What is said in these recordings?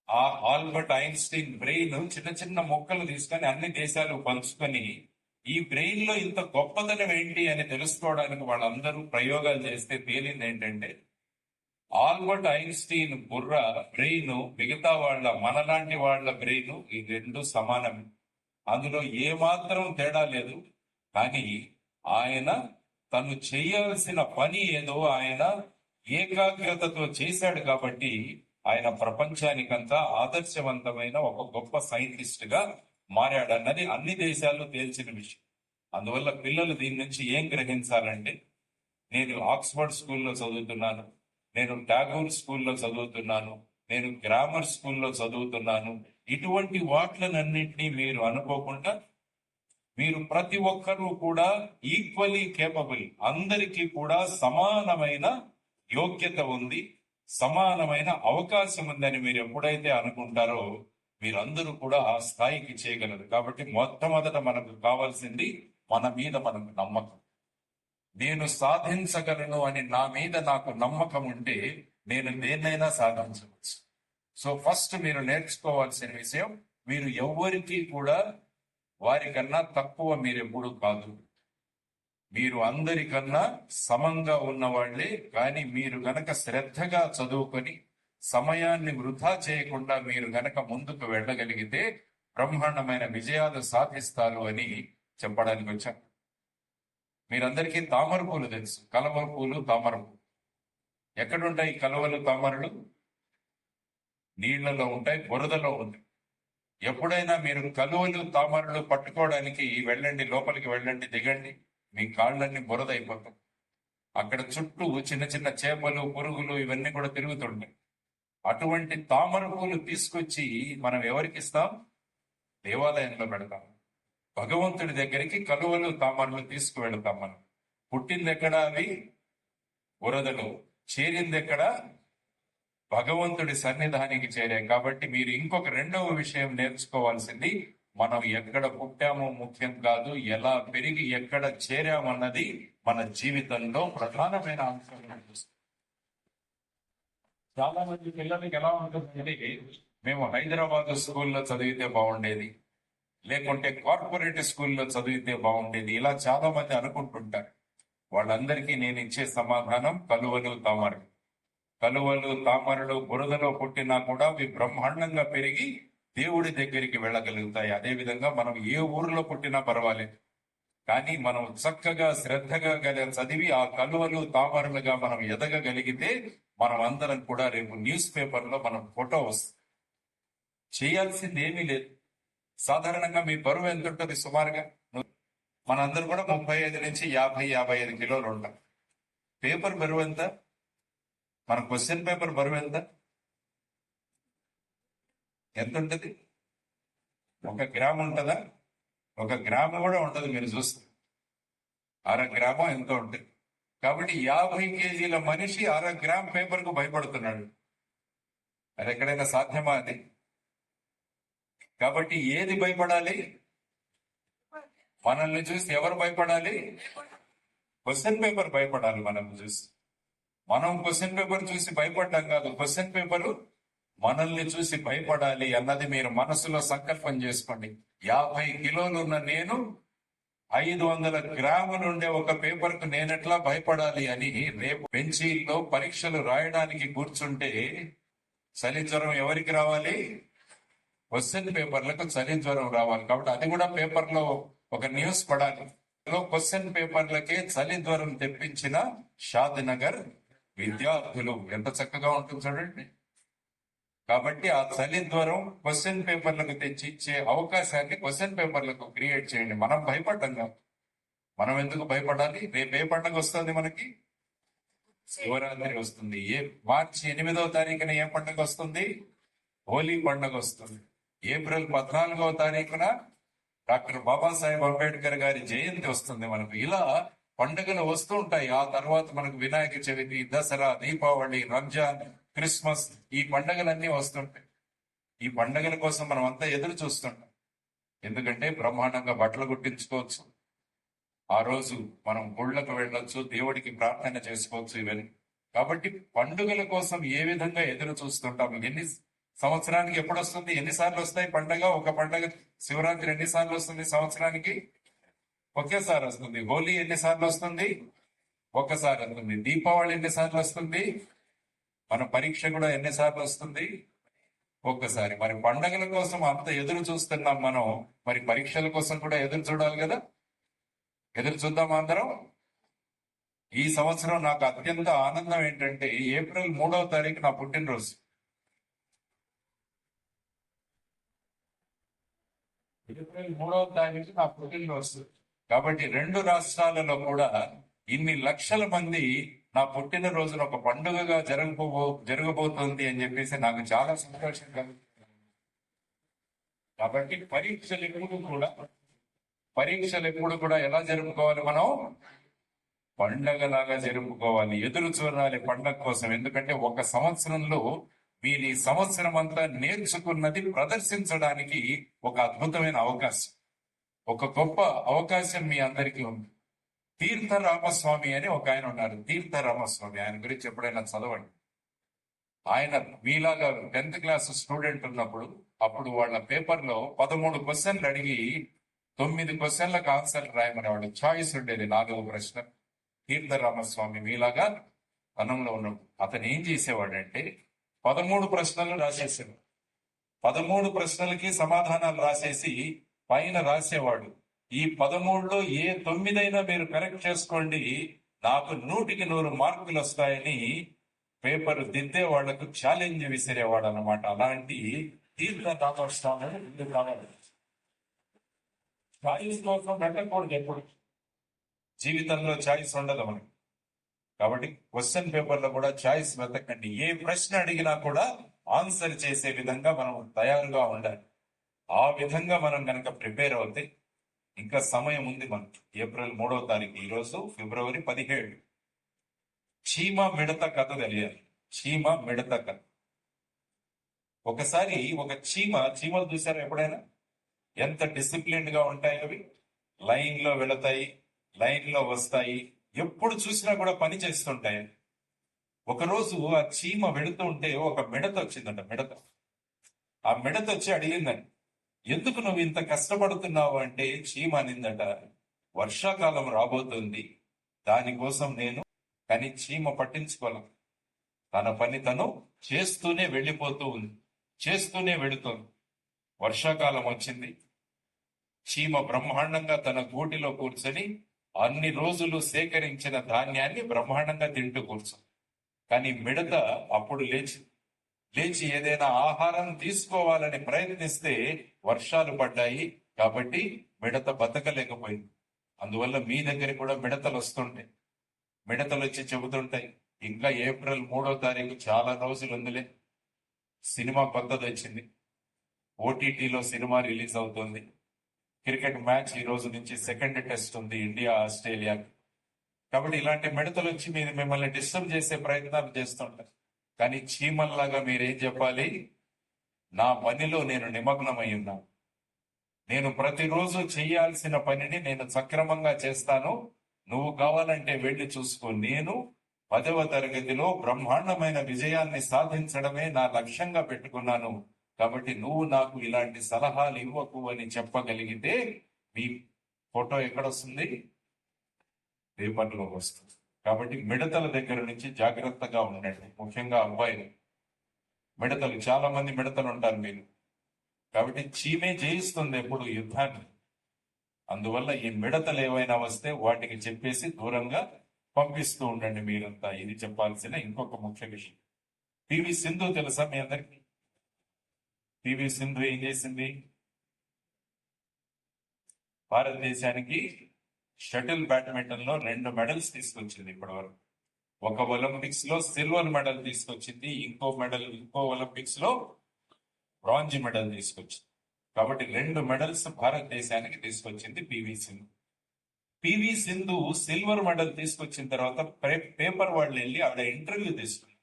ఆ Albert Einstein brain చిన్న చిన్న మొక్కలు తీసుకొని అన్ని దేశాలు పంచుకొని ఈ బ్రెయిన్ లో ఇంత గొప్పదనం ఏంటి అని తెలుసుకోవడానికి వాళ్ళందరూ ప్రయోగాలు చేస్తే తేలింది ఏంటంటే ఆల్బర్ట్ ఐన్స్టీన్ బుర్ర బ్రెయిన్ మిగతా మనలాంటి వాళ్ళ బ్రెయిన్ ఈ రెండు సమానం. అందులో ఏమాత్రం తేడా లేదు. కానీ ఆయన తను చేయాల్సిన పని ఏదో ఆయన ఏకాగ్రతతో చేశాడు కాబట్టి ఆయన ప్రపంచానికంతా ఆదర్శవంతమైన ఒక గొప్ప సైంటిస్ట్ గా మారాడన్నది అన్ని దేశాల్లో తేల్చిన విషయం. అందువల్ల పిల్లలు దీని నుంచి ఏం గ్రహించాలంటే, నేను ఆక్స్ఫర్డ్ స్కూల్లో చదువుతున్నాను, నేను టాగోర్ స్కూల్లో చదువుతున్నాను, నేను గ్రామర్ స్కూల్లో చదువుతున్నాను, ఇటువంటి వాట్లనన్నింటినీ మీరు అనుకోకుండా మీరు ప్రతి ఒక్కరూ కూడా ఈక్వలీ కేపబుల్, అందరికీ కూడా సమానమైన యోగ్యత ఉంది, సమానమైన అవకాశం ఉందని మీరు ఎప్పుడైతే అనుకుంటారో మీరందరూ కూడా ఆ స్థాయికి చేయగలరు. కాబట్టి మొట్టమొదట మనకు కావాల్సింది మన మీద మనకు నమ్మకం. నేను సాధించగలను అని నా మీద నాకు నమ్మకం ఉంటే నేను దేన్నైనా సాధించవచ్చు. సో ఫస్ట్ మీరు నేర్చుకోవాల్సిన విషయం, మీరు ఎవ్వరికీ కూడా వారికన్నా తక్కువ మీరెప్పుడు కాదు. మీరు అందరికన్నా సమంగా ఉన్నవాళ్లే. కానీ మీరు గనక శ్రద్ధగా చదువుకొని సమయాన్ని వృధా చేయకుండా మీరు గనక ముందుకు వెళ్ళగలిగితే బ్రహ్మాండమైన విజయాలు సాధిస్తారు అని చెప్పడానికి వచ్చాను. మీరందరికీ తామర పూలు తెలుసు, కలవ పూలు, తామర పూలు. ఎక్కడుంటాయి కలువలు తామరలు? నీళ్లలో ఉంటాయి, బురదలో ఉంటాయి. ఎప్పుడైనా మీరు కలువలు తామరలు పట్టుకోవడానికి వెళ్ళండి, లోపలికి వెళ్ళండి, దిగండి, మీ కాళ్ళన్నీ బురద అయిపోతాం. అక్కడ చుట్టూ చిన్న చిన్న చేపలు, పురుగులు ఇవన్నీ కూడా తిరుగుతుంటాయి. అటువంటి తామర పూలు తీసుకొచ్చి మనం ఎవరికి ఇస్తాం? దేవాలయంలో పెడతాం. భగవంతుడి దగ్గరికి కలువలు తామరలు తీసుకువెళ్తాం. మనం పుట్టింది ఎక్కడ? అవి బురదలో. చేరింది ఎక్కడ? భగవంతుడి సన్నిధానికి చేరాం. కాబట్టి మీరు ఇంకొక రెండవ విషయం నేర్చుకోవాల్సింది, మనం ఎక్కడ పుట్టామో ముఖ్యం కాదు, ఎలా పెరిగి ఎక్కడ చేరామన్నది మన జీవితంలో ప్రధానమైన అంశం. చాలా మంది పిల్లలకి ఎలా ఉంటుందంటే, మేము హైదరాబాద్ స్కూల్లో చదివితే బాగుండేది, లేకుంటే కార్పొరేట్ స్కూల్లో చదివితే బాగుండేది, ఇలా చాలా మంది అనుకుంటుంటారు. వాళ్ళందరికీ నేను ఇచ్చే సమాధానం కలువలు తామరలు. కలువలు తామరలు బురదలో పుట్టినా కూడా అవి బ్రహ్మాండంగా పెరిగి దేవుడి దగ్గరికి వెళ్ళగలుగుతాయి. అదేవిధంగా మనం ఏ ఊరిలో పుట్టినా పర్వాలేదు, కానీ మనం చక్కగా శ్రద్ధగా చదివి ఆ కలువలు తామరలుగా మనం ఎదగగలిగితే మనం అందరం కూడా రేపు న్యూస్ పేపర్లో మనం ఫోటో వస్తుంది. చేయాల్సింది ఏమీ లేదు. సాధారణంగా మీ బరువు ఎంత ఉంటుంది సుమారుగా? మనందరూ కూడా 35 నుంచి 50-55 కిలోలు ఉంటాం. పేపర్ బరువు ఎంత? మన క్వశ్చన్ పేపర్ బరువు ఎంత ఉంటుంది? 1 గ్రాము ఉంటుందా? 1 గ్రాము కూడా ఉండదు. మీరు చూస్తే 1/2 గ్రామో ఎంతో ఉంటుంది. కాబట్టి 50 కేజీల మనిషి 1/2 గ్రామ్ పేపర్ కు భయపడుతున్నాడు. అది ఎక్కడైనా సాధ్యమా? అది. కాబట్టి ఏది భయపడాలి? మనల్ని చూసి ఎవరు భయపడాలి? క్వశ్చన్ పేపర్ భయపడాలి మనల్ని చూసి. మనం క్వశ్చన్ పేపర్ చూసి భయపడ్డాం కాదు, క్వశ్చన్ పేపరు మనల్ని చూసి భయపడాలి అన్నది మీరు మనసులో సంకల్పం చేసుకోండి. 50 కిలోలు ఉన్న నేను 500 గ్రాములు ఉండే ఒక పేపర్ కు నేనెట్లా భయపడాలి అని రేపు బెంచీల్లో పరీక్షలు రాయడానికి కూర్చుంటే చలి జ్వరం ఎవరికి రావాలి? క్వశ్చన్ పేపర్లకు చలి జ్వరం రావాలి. కాబట్టి అది కూడా పేపర్లో ఒక న్యూస్ పడాలి. క్వశ్చన్ పేపర్లకే చలి జ్వరం తెప్పించిన షాద్ నగర్ విద్యార్థులు. ఎంత చక్కగా ఉంటుంది చూడండి. కాబట్టి ఆ చలి జ్వరం క్వశ్చన్ పేపర్లకు తెచ్చి ఇచ్చే అవకాశాన్ని క్వశ్చన్ పేపర్లకు క్రియేట్ చేయండి. మనం భయపడ్డాం కాదు. మనం ఎందుకు భయపడాలి? రేపు ఏ పండుగ వస్తుంది మనకి? శివరాత్రి వస్తుంది. మార్చి 8వ తారీఖున ఏ పండుగ వస్తుంది? హోలీ పండుగ వస్తుంది. ఏప్రిల్ 14వ తారీఖున డాక్టర్ బాబాసాహెబ్ అంబేద్కర్ గారి జయంతి వస్తుంది మనకు. ఇలా పండుగలు వస్తూ ఉంటాయి. ఆ తర్వాత మనకు వినాయక చవితి, దసరా, దీపావళి, రంజాన్, క్రిస్మస్, ఈ పండుగలన్నీ వస్తుంటాయి. ఈ పండుగల కోసం మనం అంతా ఎదురు చూస్తుంటాం. ఎందుకంటే బ్రహ్మాండంగా బట్టలు కుట్టించుకోవచ్చు, ఆ రోజు మనం గుళ్ళకు వెళ్ళొచ్చు, దేవుడికి ప్రార్థన చేసుకోవచ్చు, ఇవన్నీ. కాబట్టి పండుగల కోసం ఏ విధంగా ఎదురు చూస్తుంటాం. ఎన్ని సంవత్సరానికి ఎప్పుడు వస్తుంది? ఎన్నిసార్లు వస్తాయి పండగ? ఒక పండగ శివరాత్రి ఎన్నిసార్లు వస్తుంది సంవత్సరానికి? ఒకేసారి వస్తుంది. హోలీ ఎన్నిసార్లు వస్తుంది? ఒక్కసారి వస్తుంది. దీపావళి ఎన్నిసార్లు వస్తుంది? మన పరీక్ష కూడా ఎన్నిసార్లు వస్తుంది? ఒక్కసారి. మరి పండగల కోసం అంత ఎదురు చూస్తున్నాం మనం, మరి పరీక్షల కోసం కూడా ఎదురు చూడాలి కదా. ఎదురు చూద్దాం అందరం. ఈ సంవత్సరం నాకు అత్యంత ఆనందం ఏంటంటే ఏప్రిల్ 3వ తారీఖు నా పుట్టినరోజు. ఏప్రిల్ 3వ తారీఖు నా పుట్టినరోజు. కాబట్టి 2 రాష్ట్రాలలో కూడా ఇన్ని లక్షల మంది నా పుట్టినరోజును ఒక పండుగగా జరగబోతోంది అని చెప్పేసి నాకు చాలా సంతోషం కలుగుతుంది. కాబట్టి పరీక్షలు ఎప్పుడు కూడా ఎలా జరుపుకోవాలి? మనం పండగలాగా జరుపుకోవాలి. ఎదురు చూడాలి పండగ కోసం. ఎందుకంటే ఒక సంవత్సరంలో మీరు ఈ సంవత్సరం అంతా నేర్చుకున్నది ప్రదర్శించడానికి ఒక అద్భుతమైన అవకాశం, ఒక గొప్ప అవకాశం మీ అందరికీ ఉంది. తీర్థ రామస్వామి అని ఒక ఆయన ఉన్నారు. తీర్థ రామస్వామి, ఆయన గురించి ఎప్పుడైనా చదవండి. ఆయన మీలాగా 10th క్లాస్ స్టూడెంట్ ఉన్నప్పుడు అప్పుడు వాళ్ళ పేపర్లో 13 క్వశ్చన్లు అడిగి 9 క్వశ్చన్లకు ఆన్సర్ రాయమని వాళ్ళు చాయిస్ ఉండేది, 4 ప్రశ్నలు. తీర్థ రామస్వామి మీలాగా వనంలో ఉన్నాడు. అతను ఏం చేసేవాడంటే 13 ప్రశ్నలు రాసేసేవాడు. 13 ప్రశ్నలకి సమాధానాలు రాసేసి పైన రాసేవాడు, ఈ 13లో ఏ 9 అయినా మీరు కరెక్ట్ చేసుకోండి, నాకు 100కి 100 మార్కులు వస్తాయని పేపర్ దిద్దే వాళ్లకు ఛాలెంజ్ విసిరేవాడు అనమాట. అలాంటి తీర్థ రామస్వామి ముందుకు రావాలి. చాయిస్ కోసం పెట్టకూడదు ఎప్పుడు. జీవితంలో చాయిస్ ఉండదు మనకి. కాబట్టి క్వశ్చన్ పేపర్ లో కూడా చాయిస్ వెతకండి. ఏ ప్రశ్న అడిగినా కూడా ఆన్సర్ చేసే విధంగా మనం తయారుగా ఉండాలి. ఆ విధంగా మనం కనుక ప్రిపేర్ అవుతే ఇంకా సమయం ఉంది మనకి. ఏప్రిల్ 3వ తారీఖు, ఈరోజు ఫిబ్రవరి 17. చీమ మిడత కథ తెలియాలి. చీమ మిడత కథ. ఒకసారి ఒక చీమలు చూసారా ఎప్పుడైనా? ఎంత డిసిప్లిన్డ్ గా ఉంటాయి అవి. లైన్ లో వెళతాయి, లైన్ లో వస్తాయి, ఎప్పుడు చూసినా కూడా పని చేస్తుంటాయి. ఒకరోజు ఆ చీమ వెళుతూ ఉంటే ఒక మిడత వచ్చిందంట. ఆ మిడత వచ్చి అడిగిందండి, ఎందుకు నువ్వు ఇంత కష్టపడుతున్నావు అంటే చీమ అనిందట, వర్షాకాలం రాబోతుంది, దానికోసం నేను. కానీ చీమ పట్టించుకోలేదు. తన పని తను చేస్తూనే వెళ్ళిపోతూ ఉంది, చేస్తూనే వెళుతుంది. వర్షాకాలం వచ్చింది. చీమ బ్రహ్మాండంగా తన గూటిలో కూర్చొని అన్ని రోజులు సేకరించిన ధాన్యాన్ని బ్రహ్మాండంగా తింటూ కూర్చొని. కానీ మిడత అప్పుడు లేచి ఏదైనా ఆహారం తీసుకోవాలని ప్రయత్నిస్తే వర్షాలు పడ్డాయి. కాబట్టి మిడత బతకలేకపోయింది. అందువల్ల మీ దగ్గర కూడా మిడతలు వస్తుంటాయి. మిడతలు వచ్చి చెబుతుంటాయి, ఇంకా ఏప్రిల్ 3వ తారీఖు చాలా రోజులు ఉందిలే, సినిమా కొత్తది వచ్చింది, ఓటీటీలో సినిమా రిలీజ్ అవుతుంది, క్రికెట్ మ్యాచ్ ఈ రోజు నుంచి సెకండ్ టెస్ట్ ఉంది ఇండియా ఆస్ట్రేలియా. కాబట్టి ఇలాంటి మిడతలు వచ్చి మిమ్మల్ని డిస్టర్బ్ చేసే ప్రయత్నాలు చేస్తుంటారు. కానీ చీమల్లాగా మీరేం చెప్పాలి? నా పనిలో నేను నిమగ్నమై ఉన్నాను, నేను ప్రతిరోజు చేయాల్సిన పనిని నేను సక్రమంగా చేస్తాను, నువ్వు కావాలంటే వెళ్ళి చూసుకో. నేను 10వ తరగతిలో బ్రహ్మాండమైన విజయాన్ని సాధించడమే నా లక్ష్యంగా పెట్టుకున్నాను. కాబట్టి నువ్వు నాకు ఇలాంటి సలహాలు ఇవ్వకు అని చెప్పగలిగితే మీ ఫోటో ఎక్కడొస్తుంది? పేపర్లో వస్తుంది. కాబట్టి మిడతల దగ్గర నుంచి జాగ్రత్తగా ఉండండి. ముఖ్యంగా అబ్బాయిలు. మిడతలు, చాలా మంది మిడతలు ఉంటారు మీరు. కాబట్టి చీమే జయిస్తుంది ఎప్పుడు యుద్ధాన్ని. అందువల్ల ఈ మిడతలు ఏవైనా వస్తే వాటికి చెప్పేసి దూరంగా పంపిస్తూ ఉండండి మీరంతా. ఇది చెప్పాల్సిన ఇంకొక ముఖ్య విషయం. పివి సింధు తెలుసా మీ అందరికి? పివి సింధు ఏం చేసింది? భారతదేశానికి షటిల్ బ్యాడ్మింటన్ లో 2 మెడల్స్ తీసుకొచ్చింది ఇప్పటి వరకు. ఒక ఒలింపిక్స్ లో సిల్వర్ మెడల్ తీసుకొచ్చింది, ఇంకో ఒలింపిక్స్ లో బ్రాంజ్ మెడల్ తీసుకొచ్చింది. కాబట్టి 2 మెడల్స్ భారతదేశానికి తీసుకొచ్చింది PV Sindhu. PV Sindhu silver medal తీసుకొచ్చిన తర్వాత పేపర్ వాళ్ళు వెళ్ళి ఆవిడ ఇంటర్వ్యూ తీసుకున్నారు.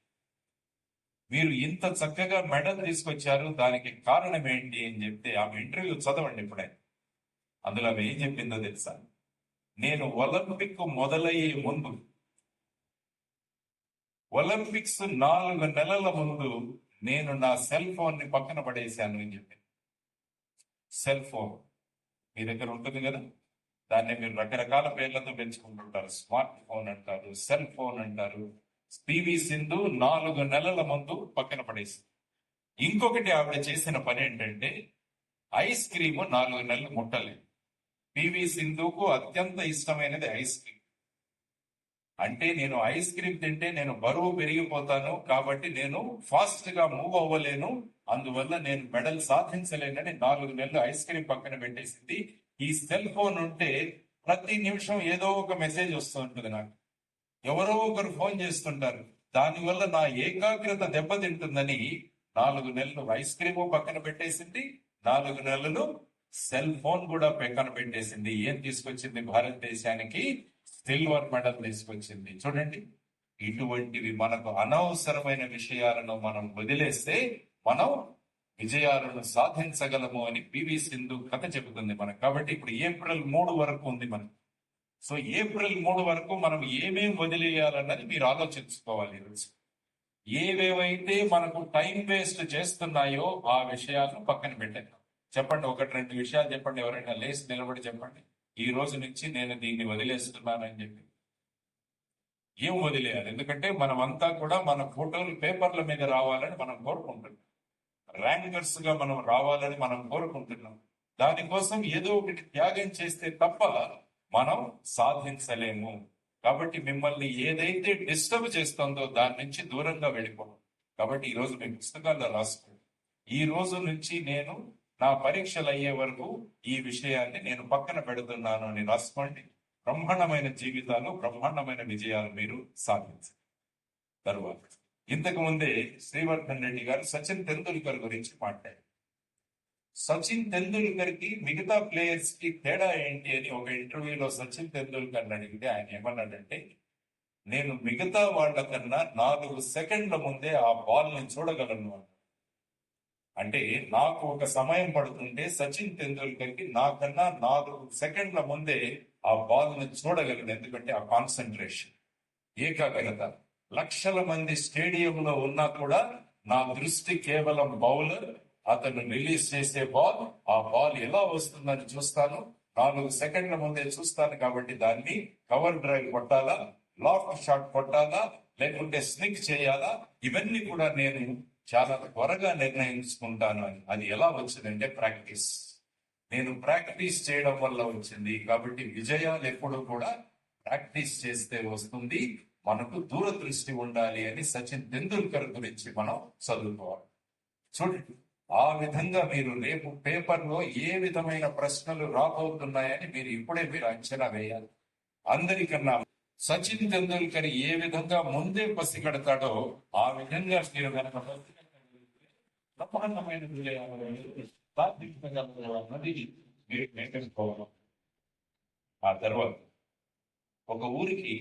మీరు ఇంత చక్కగా మెడల్ తీసుకొచ్చారు, దానికి కారణం ఏంటి అని చెప్తే ఆమె ఇంటర్వ్యూ చదవండి ఇప్పుడే. అందులో ఆమె ఏం చెప్పిందో తెలుసా? నేను ఒలింపిక్ మొదలయ్యే ముందు, ఒలింపిక్స్ 4 నెలల ముందు నేను నా సెల్ ఫోన్ ని పక్కన పడేశాను అని చెప్పి. సెల్ ఫోన్ మీ దగ్గర ఉంటుంది కదా, దాన్ని మీరు రకరకాల పేర్లతో పెంచుకుంటుంటారు. స్మార్ట్ ఫోన్ అంటారు, సెల్ ఫోన్ అంటారు. పివి సింధు 4 నెలల ముందు పక్కన పడేసి. ఇంకొకటి ఆవిడ చేసిన పని ఏంటంటే ఐస్ క్రీమ్ 4 నెలలు ముట్టలేదు. పివి సింధుకు అత్యంత ఇష్టమైనది ఐస్ క్రీమ్. అంటే నేను ఐస్ క్రీమ్ తింటే నేను బరువు పెరిగిపోతాను, కాబట్టి నేను ఫాస్ట్ గా మూవ్ అవ్వలేను, అందువల్ల నేను మెడల్ సాధించలేనని 4 నెలలు ఐస్ క్రీమ్ పక్కన పెట్టేసింది. ఈ సెల్ ఫోన్ ఉంటే ప్రతి నిమిషం ఏదో ఒక మెసేజ్ వస్తూ ఉంటుంది నాకు, ఎవరో ఒకరు ఫోన్ చేస్తుంటారు. దానివల్ల నా ఏకాగ్రత దెబ్బతింటుందని 4 నెలలు ఐస్ క్రీము పక్కన పెట్టేసింది, 4 నెలలు సెల్ ఫోన్ కూడా పక్కన పెట్టేసింది. ఏం తీసుకొచ్చింది భారతదేశానికి? సిల్వర్ మెడల్ తీసుకొచ్చింది. చూడండి, ఇటువంటివి మనకు అనవసరమైన విషయాలను మనం వదిలేస్తే మనం విజయాలను సాధించగలము అని పివి సింధు కథ చెబుతుంది మనకు. కాబట్టి ఇప్పుడు ఏప్రిల్ 3 వరకు ఉంది మనకు. సో ఏప్రిల్ 3 వరకు మనం ఏమేం వదిలేయాలన్నది మీరు ఆలోచించుకోవాలి. ఈరోజు ఏవేవైతే మనకు టైం వేస్ట్ చేస్తున్నాయో ఆ విషయాలను పక్కన పెట్టండి. చెప్పండి, 1-2 విషయాలు చెప్పండి. ఎవరైనా లేచి నిలబడి చెప్పండి, ఈ రోజు నుంచి నేను దీన్ని వదిలేస్తున్నానని చెప్పి. ఏం వదిలేయాలి? ఎందుకంటే మనమంతా కూడా మన ఫోటోలు పేపర్ల మీద రావాలని మనం కోరుకుంటున్నాం, ర్యాంకర్స్ గా మనం రావాలని మనం కోరుకుంటున్నాం. దానికోసం ఏదో ఒకటి త్యాగం చేస్తే తప్ప మనం సాధించలేము. కాబట్టి మిమ్మల్ని ఏదైతే డిస్టర్బ్ చేస్తుందో దాని నుంచి దూరంగా వెళ్ళిపోవడం. కాబట్టి ఈ రోజు మీ పుస్తకాల్లో రాసుకోండి, ఈ రోజు నుంచి నేను నా పరీక్షలు అయ్యే వరకు ఈ విషయాన్ని నేను పక్కన పెడుతున్నాను అని రాసుకోండి. బ్రహ్మాండమైన జీవితాలు, బ్రహ్మాండమైన విజయాలు మీరు సాధించారు. తరువాత ఇంతకు ముందే శ్రీవర్ధన్ రెడ్డి గారు సచిన్ తెందుల్కర్ గురించి మాట్లాడారు. సచిన్ తెందుల్కర్ కి మిగతా ప్లేయర్స్ కి తేడా ఏంటి అని ఒక ఇంటర్వ్యూలో సచిన్ తెందుల్కర్ అడిగితే ఆయన ఏమన్నాడంటే, నేను మిగతా వాళ్ళకన్నా 4 సెకండ్ల ముందే ఆ బాల్ ని చూడగలను. అంటే నాకు ఒక సమయం పడుతుంటే సచిన్ తెందుల్కర్ కి నాకన్నా 4 సెకండ్ల ముందే ఆ బాల్ ని చూడగలను. ఎందుకంటే ఆ కాన్సన్ట్రేషన్, ఏకాగ్రత. లక్షల మంది స్టేడియంలో ఉన్నా కూడా నా దృష్టి కేవలం బౌలర్, అతను రిలీజ్ చేసే బాల్, ఆ బాల్ ఎలా వస్తుందని చూస్తాను, 4 సెకండ్ల ముందే చూస్తాను. కాబట్టి దాన్ని కవర్ డ్రైవ్ కొట్టాలా, లాఫ్ట్ షాట్ కొట్టాలా, లేకుంటే స్నిక్ చేయాలా, ఇవన్నీ కూడా నేను చాలా త్వరగా నిర్ణయించుకుంటాను. అని అది ఎలా వచ్చిందంటే ప్రాక్టీస్. నేను ప్రాక్టీస్ చేయడం వల్ల వచ్చింది. కాబట్టి విజయాలు ఎప్పుడు కూడా ప్రాక్టీస్ చేస్తే వస్తుంది. మనకు దూరదృష్టి ఉండాలి అని సచిన్ తెందుల్కర్ గురించి మనం చదువుకోవాలి. చూడండి, ఆ విధంగా మీరు రేపు పేపర్లో ఏ విధమైన ప్రశ్నలు రాబోతున్నాయని మీరు ఇప్పుడే మీరు అంచనా వేయాలి. అందరికన్నా సచిన్ తెందుల్కర్ ఏ విధంగా ముందే పసిగడతాడో ఆ విధంగా మీరు కనుక బ్రహ్మాండమైన విజయాలు సాధించగలన్నది మీరు నేర్చుకోవాలి. ఆ తర్వాత ఒక ఊరికి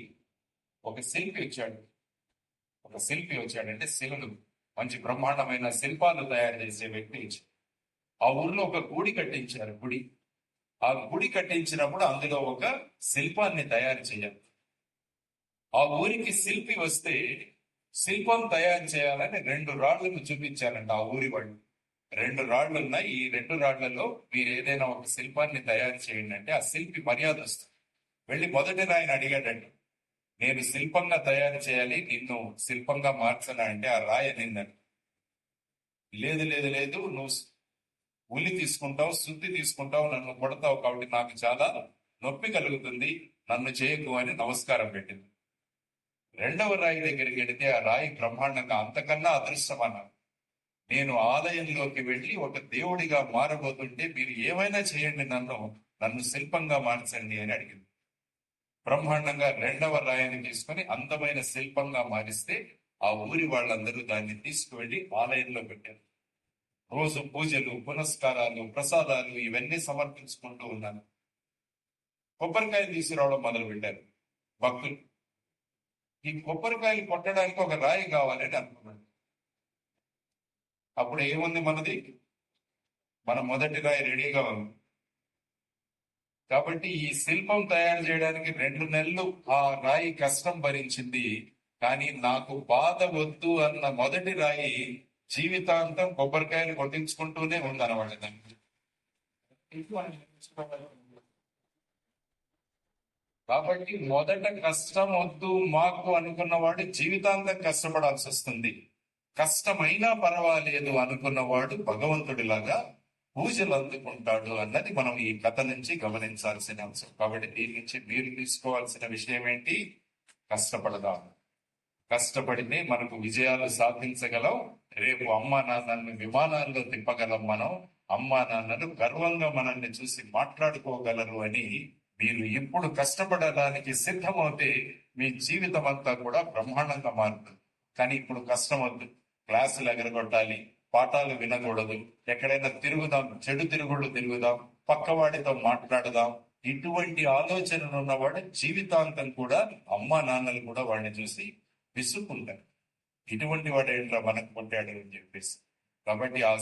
ఒక శిల్పి వచ్చాడు. ఒక శిల్పి వచ్చాడంటే శిలుడు, మంచి బ్రహ్మాండమైన శిల్పాలు తయారు చేసే వ్యక్తి వచ్చాడు. ఆ ఊర్లో ఒక గుడి కట్టించారు. ఆ గుడి కట్టించినప్పుడు అందులో ఒక శిల్పాన్ని తయారు చేయాలి. ఆ ఊరికి శిల్పి వస్తే శిల్పం తయారు చేయాలని 2 రాళ్లను చూపించారంట ఆ ఊరి వాళ్ళు. 2 రాళ్లు ఉన్నాయి, ఈ 2 రాళ్లలో మీరు ఏదైనా ఒక శిల్పాన్ని తయారు చేయండి అంటే ఆ శిల్పి మర్యాద వస్తుంది. వెళ్ళి మొదటి రాయిని అడిగాడండి, నేను శిల్పంగా తయారు చేయాలి, నిన్ను శిల్పంగా మార్చనా అంటే ఆ రాయి నిందండి, లేదు లేదు లేదు, నువ్వు ఉలి తీసుకుంటావు, శుద్ధి తీసుకుంటావు, నన్ను కొడతావు, కాబట్టి నాకు చాలా నొప్పి కలుగుతుంది, నన్ను చేయకు అని నమస్కారం పెట్టింది. 2వ రాయి దగ్గరికి వెళితే ఆ రాయి బ్రహ్మాండంగా అంతకన్నా అదృష్టమన్నారు. నేను ఆలయంలోకి వెళ్ళి ఒక దేవుడిగా మారబోతుంటే మీరు ఏమైనా చేయండి, నన్ను శిల్పంగా మార్చండి అని అడిగింది. బ్రహ్మాండంగా 2వ రాయిని తీసుకొని అందమైన శిల్పంగా మారిస్తే ఆ ఊరి వాళ్ళందరూ దాన్ని తీసుకువెళ్ళి ఆలయంలో పెట్టారు. రోజు పూజలు, పునస్కారాలు, ప్రసాదాలు ఇవన్నీ సమర్పించుకుంటూ ఉన్నాను. కొబ్బరికాయలు తీసుకురావడం మొదలు పెట్టారు భక్తులు. ఈ కొబ్బరికాయలు కొట్టడానికి ఒక రాయి కావాలని అనుకున్నాడు. అప్పుడు ఏముంది మన మొదటి రాయి రెడీగా ఉంది. కాబట్టి ఈ శిల్పం తయారు చేయడానికి 2 నెలలు ఆ రాయి కష్టం భరించింది. కానీ నాకు బాధ వద్దు అన్న మొదటి రాయి జీవితాంతం కొబ్బరికాయలు కొట్టించుకుంటూనే ఉందన్నమాట దానికి. కాబట్టి మొదట కష్టం వద్దు మాకు అనుకున్నవాడు జీవితాంతం కష్టపడాల్సి వస్తుంది. కష్టమైనా పర్వాలేదు అనుకున్నవాడు భగవంతుడిలాగా పూజలు అందుకుంటాడు అన్నది మనం ఈ కథ నుంచి గమనించాల్సిన అంశం. కాబట్టి దీని నుంచి మీరు తీసుకోవాల్సిన విషయం ఏంటి? కష్టపడదాం. కష్టపడితే మనకు విజయాలు సాధించగలం. రేపు అమ్మా నాన్నల్ని విమానాల్లో తిప్పగలం మనం. అమ్మా నాన్నలు గర్వంగా మనల్ని చూసి మాట్లాడుకోగలరు అని మీరు ఇప్పుడు కష్టపడడానికి సిద్ధమవుతే మీ జీవితం అంతా కూడా బ్రహ్మాండంగా మారుతుంది. కానీ ఇప్పుడు కష్టం వద్దు, క్లాసులు ఎగరగొట్టాలి, పాఠాలు వినకూడదు, ఎక్కడైనా తిరుగుదాం, చెడు తిరుగుళ్ళు తిరుగుదాం, పక్కవాడితో మాట్లాడదాం, ఇటువంటి ఆలోచనలు ఉన్నవాడు జీవితాంతం కూడా అమ్మా నాన్నలు కూడా వాడిని చూసి విసుక్కుంటారు. ఇటువంటి వాడు ఏంట్రా మనకు పుట్టాడు అని చెప్పేసి. కాబట్టి ఆ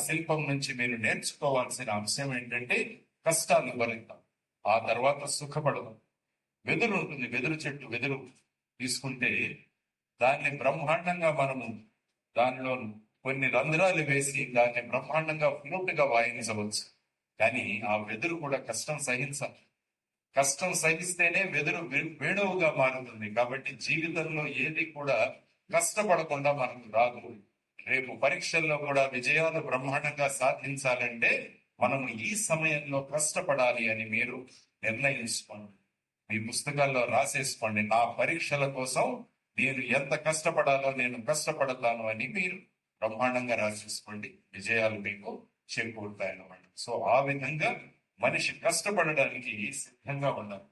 శిల్పం నుంచి మీరు నేర్చుకోవాల్సిన అంశం ఏంటంటే కష్టాలు భరిద్దాం, ఆ తర్వాత సుఖపడదాం. వెదురు ఉంటుంది, వెదురు చెట్టు, వెదురు తీసుకుంటే దాన్ని బ్రహ్మాండంగా మనము దానిలో కొన్ని రంధ్రాలు వేసి దాన్ని బ్రహ్మాండంగా ఫ్లూట్గా వాయించవచ్చు. కానీ ఆ వెదురు కూడా కష్టం సహించాలి. కష్టం సహిస్తేనే వెదురు వేణువుగా మారుతుంది. కాబట్టి జీవితంలో ఏది కూడా కష్టపడకుండా మనకు రాదు. రేపు పరీక్షల్లో కూడా విజయాలు బ్రహ్మాండంగా సాధించాలంటే మనము ఈ సమయంలో కష్టపడాలి అని మీరు నిర్ణయించుకోండి. మీ పుస్తకాల్లో రాసేసుకోండి, నా పరీక్షల కోసం నేను ఎంత కష్టపడాలో నేను కష్టపడతాను అని మీరు బ్రహ్మాండంగా రాసేసుకోండి. విజయాలు మీకు చేకూరుతాయన్నమాట. సో ఆ విధంగా మనిషి కష్టపడడానికి సిద్ధంగా ఉండాలి.